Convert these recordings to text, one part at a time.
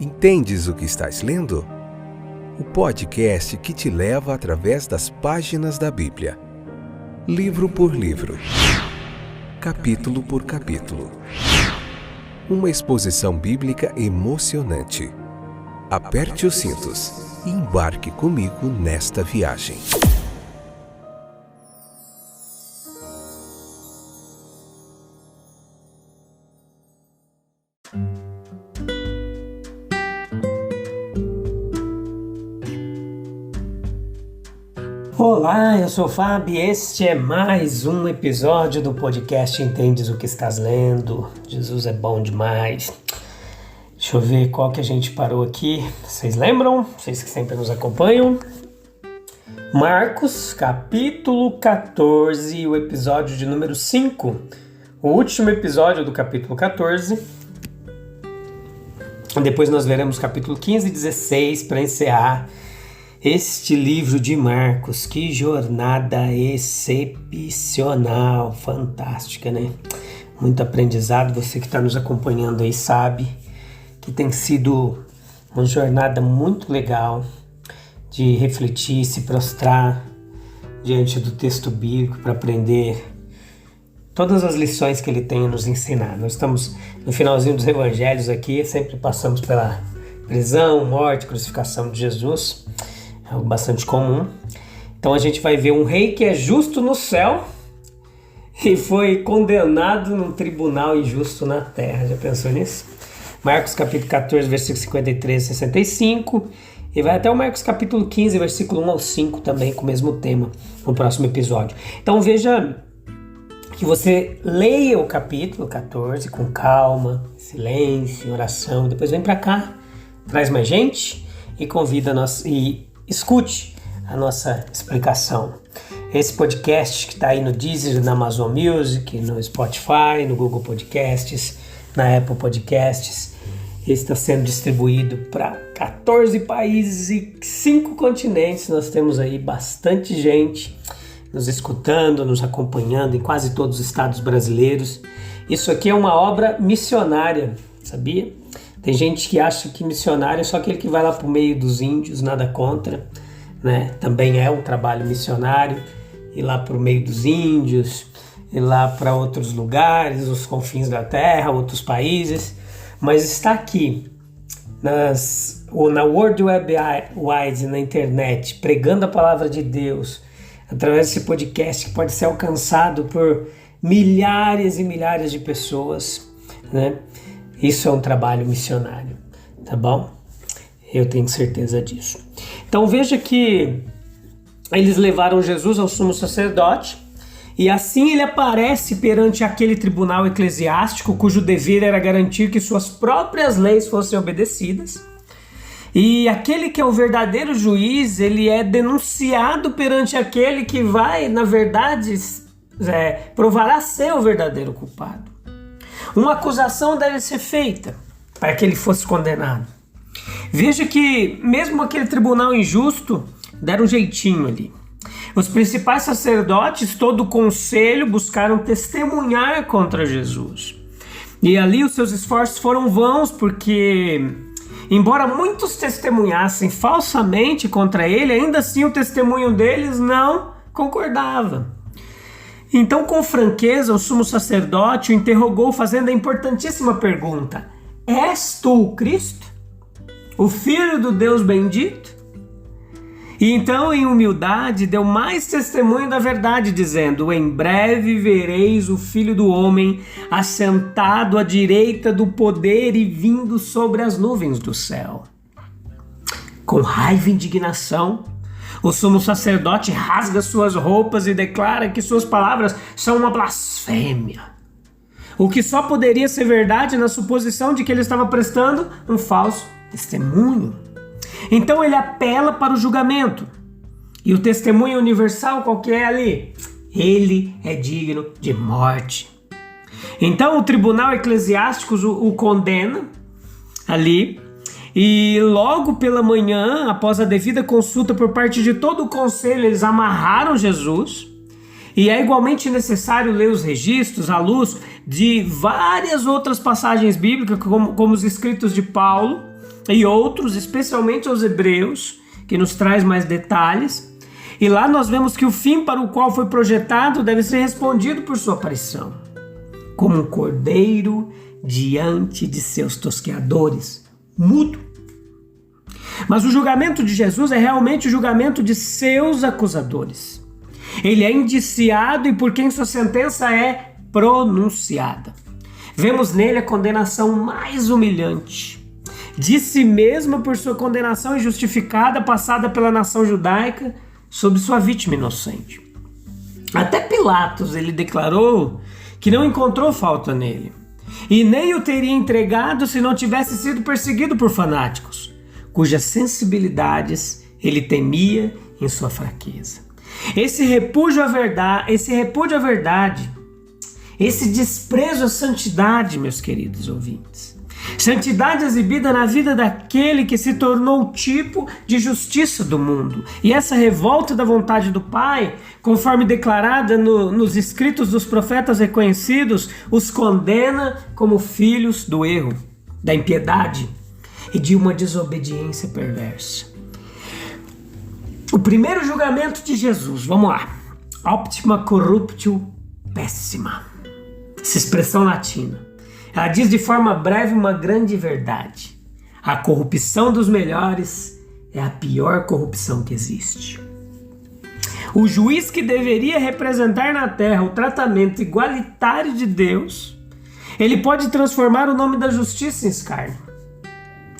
Entendes o que estás lendo? O podcast que te leva através das páginas da Bíblia. Livro por livro. Capítulo por capítulo. Uma exposição bíblica emocionante. Aperte os cintos e embarque comigo nesta viagem. Olá, eu sou o Fábio e este é mais um episódio do podcast Entendes o que estás lendo. Jesus é bom demais. Deixa eu ver qual que a gente parou aqui. Vocês lembram? Vocês que sempre nos acompanham. Marcos, capítulo 14, o episódio de número 5. O último episódio do capítulo 14. Depois nós veremos capítulo 15 e 16 para encerrar este livro de Marcos. Que jornada excepcional, fantástica, né? Muito aprendizado. Você que está nos acompanhando aí sabe que tem sido uma jornada muito legal de refletir, se prostrar diante do texto bíblico para aprender todas as lições que ele tem a nos ensinar. Nós estamos no finalzinho dos evangelhos aqui, sempre passamos pela prisão, morte, crucificação de Jesus. É algo bastante comum. Então a gente vai ver um rei que é justo no céu e foi condenado num tribunal injusto na terra. Já pensou nisso? Marcos capítulo 14, versículo 53 e 65. E vai até o Marcos capítulo 15, versículo 1 ao 5 também com o mesmo tema no próximo episódio. Então veja que você leia o capítulo 14 com calma, silêncio, oração. Depois vem para cá, traz mais gente e convida nós e escute a nossa explicação. Esse podcast que está aí no Deezer, na Amazon Music, no Spotify, no Google Podcasts, na Apple Podcasts, está sendo distribuído para 14 países e 5 continentes. Nós temos aí bastante gente nos escutando, nos acompanhando em quase todos os estados brasileiros. Isso aqui é uma obra missionária, sabia? Tem gente que acha que missionário é só aquele que vai lá para o meio dos índios, nada contra, né? Também é um trabalho missionário, ir lá para o meio dos índios, ir lá para outros lugares, os confins da terra, outros países, mas está aqui, na World Wide, na internet, pregando a palavra de Deus, através desse podcast que pode ser alcançado por milhares e milhares de pessoas, né? Isso é um trabalho missionário, tá bom? Eu tenho certeza disso. Então veja que eles levaram Jesus ao sumo sacerdote e assim ele aparece perante aquele tribunal eclesiástico cujo dever era garantir que suas próprias leis fossem obedecidas. E aquele que é o verdadeiro juiz, ele é denunciado perante aquele que vai, na verdade, provará ser o verdadeiro culpado. Uma acusação deve ser feita para que ele fosse condenado. Veja que mesmo aquele tribunal injusto deram um jeitinho ali. Os principais sacerdotes, todo o conselho, buscaram testemunhar contra Jesus. E ali os seus esforços foram vãos, porque embora muitos testemunhassem falsamente contra ele, ainda assim o testemunho deles não concordava. Então, com franqueza, o sumo sacerdote o interrogou fazendo a importantíssima pergunta: és tu o Cristo? O Filho do Deus bendito? E então, em humildade, deu mais testemunho da verdade, dizendo: em breve vereis o Filho do Homem assentado à direita do poder e vindo sobre as nuvens do céu. Com raiva e indignação, o sumo sacerdote rasga suas roupas e declara que suas palavras são uma blasfêmia. O que só poderia ser verdade na suposição de que ele estava prestando um falso testemunho. Então ele apela para o julgamento. E o testemunho universal qual que é ali? Ele é digno de morte. Então o tribunal eclesiástico o condena ali. E logo pela manhã, após a devida consulta por parte de todo o conselho, eles amarraram Jesus. E é igualmente necessário ler os registros à luz de várias outras passagens bíblicas, como os escritos de Paulo, e outros, especialmente aos Hebreus, que nos traz mais detalhes. E lá nós vemos que o fim para o qual foi projetado deve ser respondido por sua aparição, como um cordeiro diante de seus tosqueadores, mudo. Mas o julgamento de Jesus é realmente o julgamento de seus acusadores. Ele é indiciado e por quem sua sentença é pronunciada. Vemos nele a condenação mais humilhante. De si mesmo por sua condenação injustificada passada pela nação judaica sobre sua vítima inocente. Até Pilatos ele declarou que não encontrou falta nele e nem o teria entregado se não tivesse sido perseguido por fanáticos, cujas sensibilidades ele temia em sua fraqueza. Esse repúdio à verdade, esse desprezo à santidade, meus queridos ouvintes, santidade exibida na vida daquele que se tornou o tipo de justiça do mundo. E essa revolta da vontade do Pai, conforme declarada nos escritos dos profetas reconhecidos, os condena como filhos do erro, da impiedade e de uma desobediência perversa. O primeiro julgamento de Jesus, vamos lá. Optima corruptio pessima. Essa expressão latina. Ela diz de forma breve uma grande verdade. A corrupção dos melhores é a pior corrupção que existe. O juiz que deveria representar na terra o tratamento igualitário de Deus, ele pode transformar o nome da justiça em escárnio.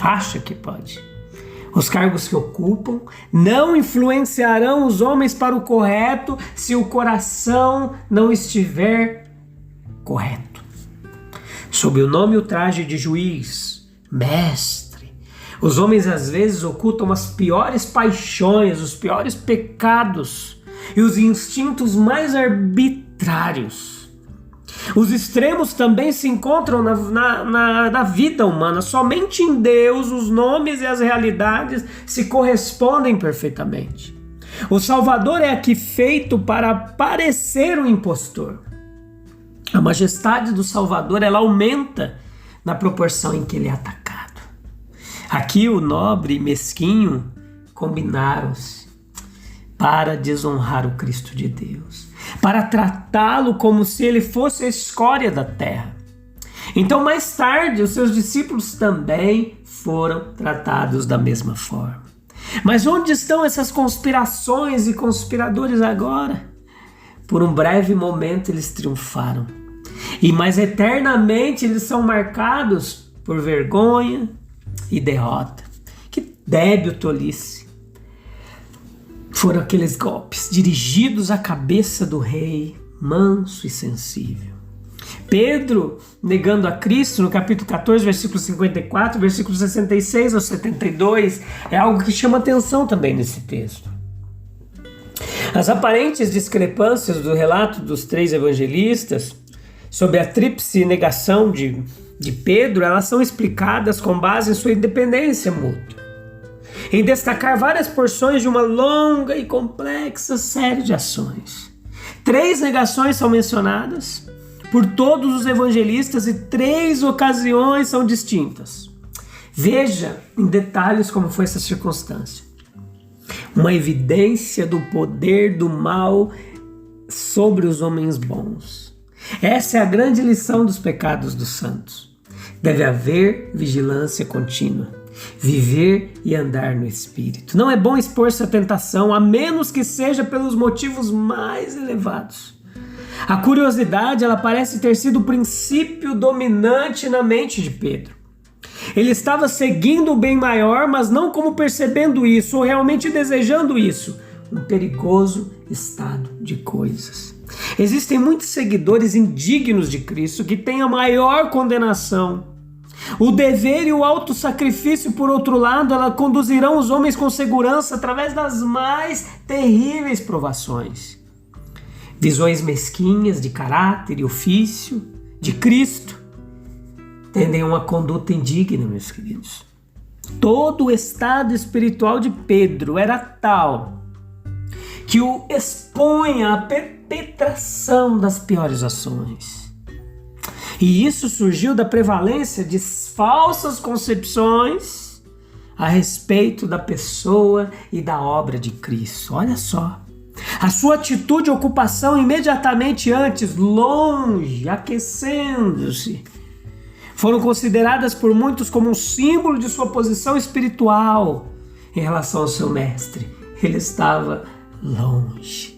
Acha que pode. Os cargos que ocupam não influenciarão os homens para o correto se o coração não estiver correto. Sob o nome e o traje de juiz, mestre, os homens às vezes ocultam as piores paixões, os piores pecados e os instintos mais arbitrários. Os extremos também se encontram na vida humana. Somente em Deus os nomes e as realidades se correspondem perfeitamente. O Salvador é aqui feito para parecer um impostor. A majestade do Salvador ela aumenta na proporção em que ele é atacado. Aqui o nobre e mesquinho combinaram-se para desonrar o Cristo de Deus, para tratá-lo como se ele fosse a escória da terra. Então, mais tarde, os seus discípulos também foram tratados da mesma forma. Mas onde estão essas conspirações e conspiradores agora? Por um breve momento eles triunfaram, e mais eternamente eles são marcados por vergonha e derrota. Que débil tolice! Foram aqueles golpes dirigidos à cabeça do rei, manso e sensível. Pedro, negando a Cristo, no capítulo 14, versículo 54, versículo 66 ao 72, é algo que chama atenção também nesse texto. As aparentes discrepâncias do relato dos três evangelistas sobre a tríplice negação de Pedro, elas são explicadas com base em sua independência mútua, em destacar várias porções de uma longa e complexa série de ações. 3 negações são mencionadas por todos os evangelistas e 3 ocasiões são distintas. Veja em detalhes como foi essa circunstância. Uma evidência do poder do mal sobre os homens bons. Essa é a grande lição dos pecados dos santos. Deve haver vigilância contínua, viver e andar no Espírito. Não é bom expor-se à tentação, a menos que seja pelos motivos mais elevados. A curiosidade, ela parece ter sido o princípio dominante na mente de Pedro. Ele estava seguindo o bem maior, mas não como percebendo isso, ou realmente desejando isso. Um perigoso estado de coisas. Existem muitos seguidores indignos de Cristo que têm a maior condenação. O dever e o autossacrifício, por outro lado, ela conduzirão os homens com segurança através das mais terríveis provações. Visões mesquinhas de caráter e ofício de Cristo tendem a uma conduta indigna, meus queridos. Todo o estado espiritual de Pedro era tal que o expõe à perpetração das piores ações. E isso surgiu da prevalência de falsas concepções a respeito da pessoa e da obra de Cristo. Olha só. A sua atitude e ocupação imediatamente antes, longe, aquecendo-se, foram consideradas por muitos como um símbolo de sua posição espiritual em relação ao seu mestre. Ele estava longe.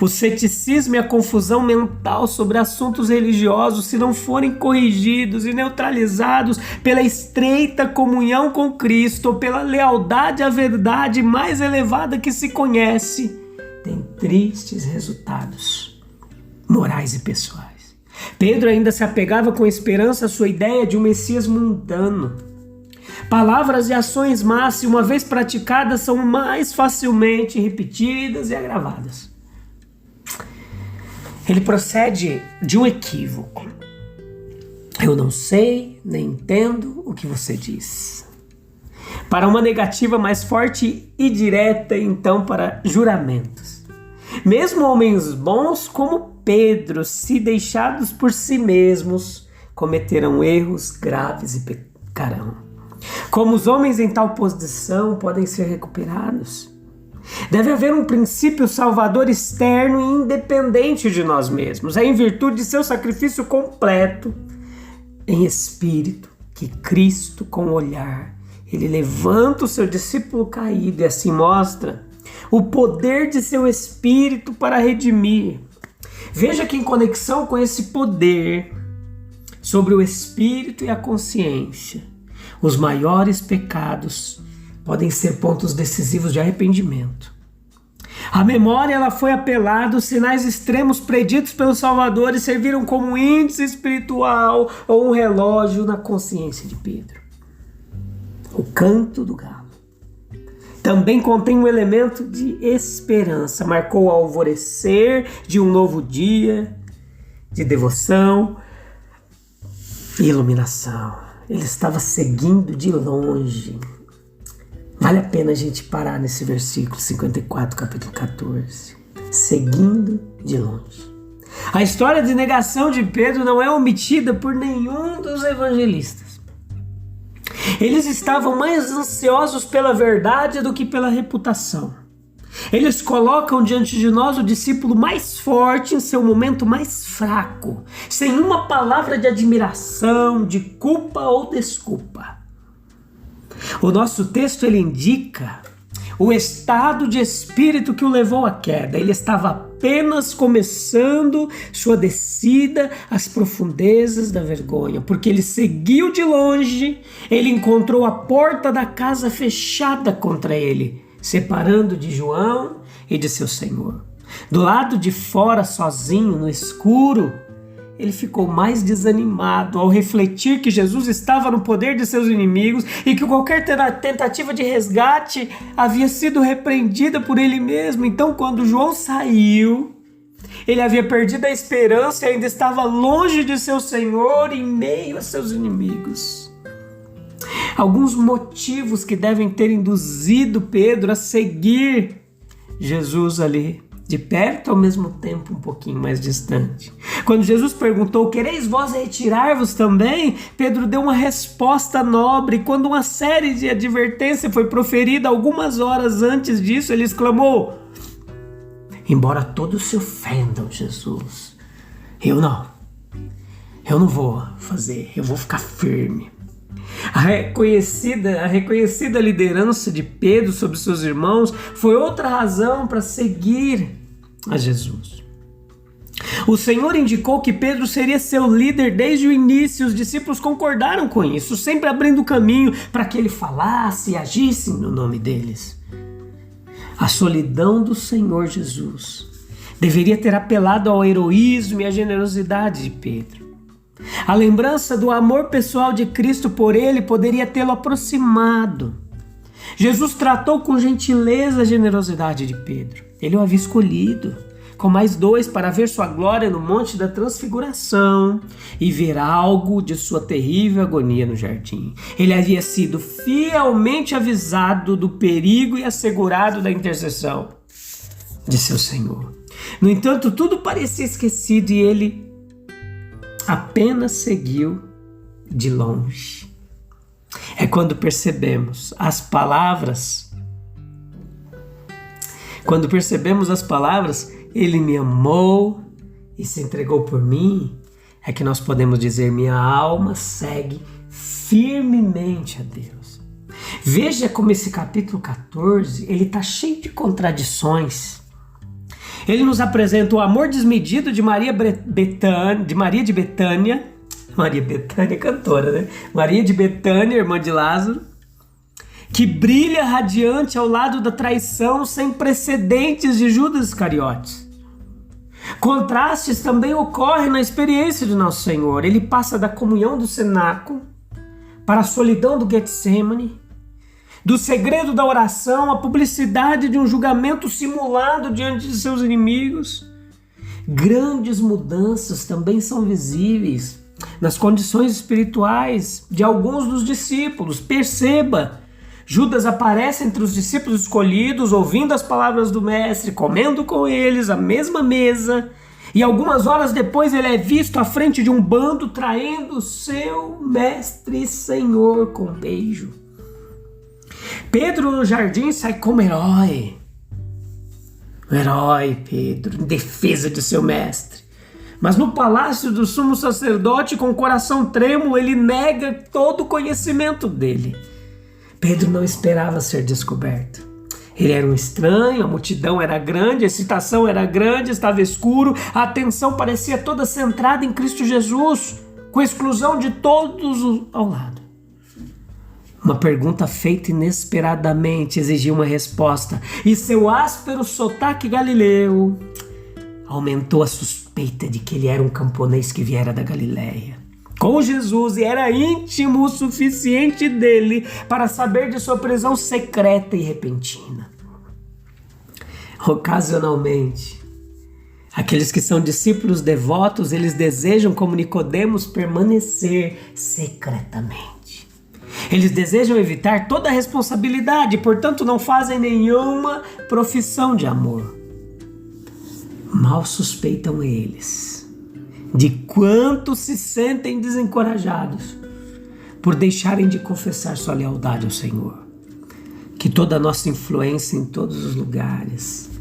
O ceticismo e a confusão mental sobre assuntos religiosos, se não forem corrigidos e neutralizados pela estreita comunhão com Cristo ou pela lealdade à verdade mais elevada que se conhece, tem tristes resultados morais e pessoais. Pedro ainda se apegava com esperança à sua ideia de um Messias mundano. Palavras e ações más, se uma vez praticadas, são mais facilmente repetidas e agravadas. Ele procede de um equívoco. Eu não sei, nem entendo o que você diz. Para uma negativa mais forte e direta, então, para juramentos. Mesmo homens bons como Pedro, se deixados por si mesmos, cometerão erros graves e pecarão. Como os homens em tal posição podem ser recuperados? Deve haver um princípio salvador externo e independente de nós mesmos. É em virtude de seu sacrifício completo, em espírito, que Cristo, com o olhar, ele levanta o seu discípulo caído e assim mostra o poder de seu espírito para redimir. Veja que em conexão com esse poder sobre o espírito e a consciência, os maiores pecados podem ser pontos decisivos de arrependimento. A memória ela foi apelada, os sinais extremos preditos pelo Salvador e serviram como um índice espiritual ou um relógio na consciência de Pedro. O canto do galo também contém um elemento de esperança. Marcou o alvorecer de um novo dia, de devoção e iluminação. Ele estava seguindo de longe. Vale a pena a gente parar nesse versículo 54, capítulo 14. Seguindo de longe. A história de negação de Pedro não é omitida por nenhum dos evangelistas. Eles estavam mais ansiosos pela verdade do que pela reputação. Eles colocam diante de nós o discípulo mais forte em seu momento mais fraco, sem uma palavra de admiração, de culpa ou desculpa. O nosso texto ele indica o estado de espírito que o levou à queda. Ele estava apenas começando sua descida às profundezas da vergonha, porque ele seguiu de longe, ele encontrou a porta da casa fechada contra ele, separando de João e de seu Senhor. Do lado de fora, sozinho, no escuro, ele ficou mais desanimado ao refletir que Jesus estava no poder de seus inimigos e que qualquer tentativa de resgate havia sido repreendida por ele mesmo. Então, quando João saiu, ele havia perdido a esperança e ainda estava longe de seu Senhor em meio a seus inimigos. Alguns motivos que devem ter induzido Pedro a seguir Jesus ali, de perto, ao mesmo tempo um pouquinho mais distante. Quando Jesus perguntou, quereis vós retirar-vos também? Pedro deu uma resposta nobre. Quando uma série de advertência foi proferida algumas horas antes disso, ele exclamou, embora todos se ofendam, Jesus, eu não vou fazer, eu vou ficar firme. A reconhecida liderança de Pedro sobre seus irmãos foi outra razão para seguir a Jesus. O Senhor indicou que Pedro seria seu líder desde o início. Os discípulos concordaram com isso, sempre abrindo caminho para que ele falasse e agisse no nome deles. A solidão do Senhor Jesus deveria ter apelado ao heroísmo e à generosidade de Pedro. A lembrança do amor pessoal de Cristo por ele poderia tê-lo aproximado. Jesus tratou com gentileza a generosidade de Pedro. Ele o havia escolhido com mais 2 para ver sua glória no Monte da Transfiguração e ver algo de sua terrível agonia no jardim. Ele havia sido fielmente avisado do perigo e assegurado da intercessão de seu Senhor. No entanto, tudo parecia esquecido e ele apenas seguiu de longe. É quando percebemos as palavras. Quando percebemos as palavras, Ele me amou e se entregou por mim, é que nós podemos dizer, minha alma segue firmemente a Deus. Veja como esse capítulo 14, ele está cheio de contradições. Ele nos apresenta o amor desmedido de Maria de Betânia, cantora, né? Maria de Betânia, irmã de Lázaro, que brilha radiante ao lado da traição sem precedentes de Judas Iscariotes. Contrastes também ocorrem na experiência de Nosso Senhor. Ele passa da comunhão do cenáculo para a solidão do Getsemane, do segredo da oração à publicidade de um julgamento simulado diante de seus inimigos. Grandes mudanças também são visíveis nas condições espirituais de alguns dos discípulos. Perceba, Judas aparece entre os discípulos escolhidos, ouvindo as palavras do mestre, comendo com eles a mesma mesa, e algumas horas depois ele é visto à frente de um bando traindo seu mestre e senhor com beijo. Pedro no jardim sai como herói. O herói Pedro, em defesa de seu mestre. Mas no palácio do sumo sacerdote, com o coração trêmulo, ele nega todo o conhecimento dele. Pedro não esperava ser descoberto. Ele era um estranho, a multidão era grande, a excitação era grande, estava escuro, a atenção parecia toda centrada em Cristo Jesus, com exclusão de todos ao lado. Uma pergunta feita inesperadamente exigia uma resposta, e seu áspero sotaque galileu aumentou a suspeita de que ele era um camponês que viera da Galileia com Jesus e era íntimo o suficiente dele para saber de sua prisão secreta e repentina. Ocasionalmente, aqueles que são discípulos devotos, eles desejam, como Nicodemos, permanecer secretamente. Eles desejam evitar toda a responsabilidade, portanto não fazem nenhuma profissão de amor. Mal suspeitam eles de quanto se sentem desencorajados por deixarem de confessar sua lealdade ao Senhor. Que toda a nossa influência em todos os lugares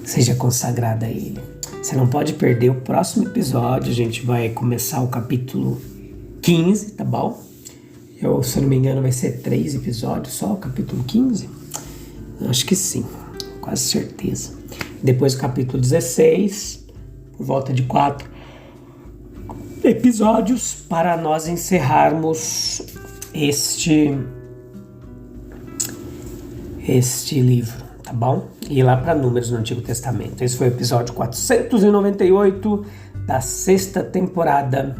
seja consagrada a Ele. Você não pode perder o próximo episódio. A gente vai começar o capítulo 15, tá bom? Se eu não me engano, vai ser 3 episódios só, o capítulo 15? Acho que sim, quase certeza. Depois o capítulo 16, por volta de 4 episódios, para nós encerrarmos este livro, tá bom? E ir lá para Números no Antigo Testamento. Esse foi o episódio 498 da 6ª temporada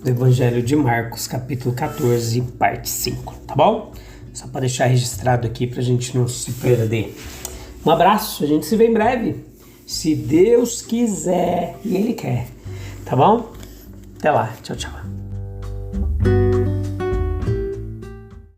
do Evangelho de Marcos, capítulo 14, parte 5, tá bom? Só para deixar registrado aqui para a gente não se perder. Um abraço, a gente se vê em breve, se Deus quiser e Ele quer, tá bom? Até lá, tchau, tchau.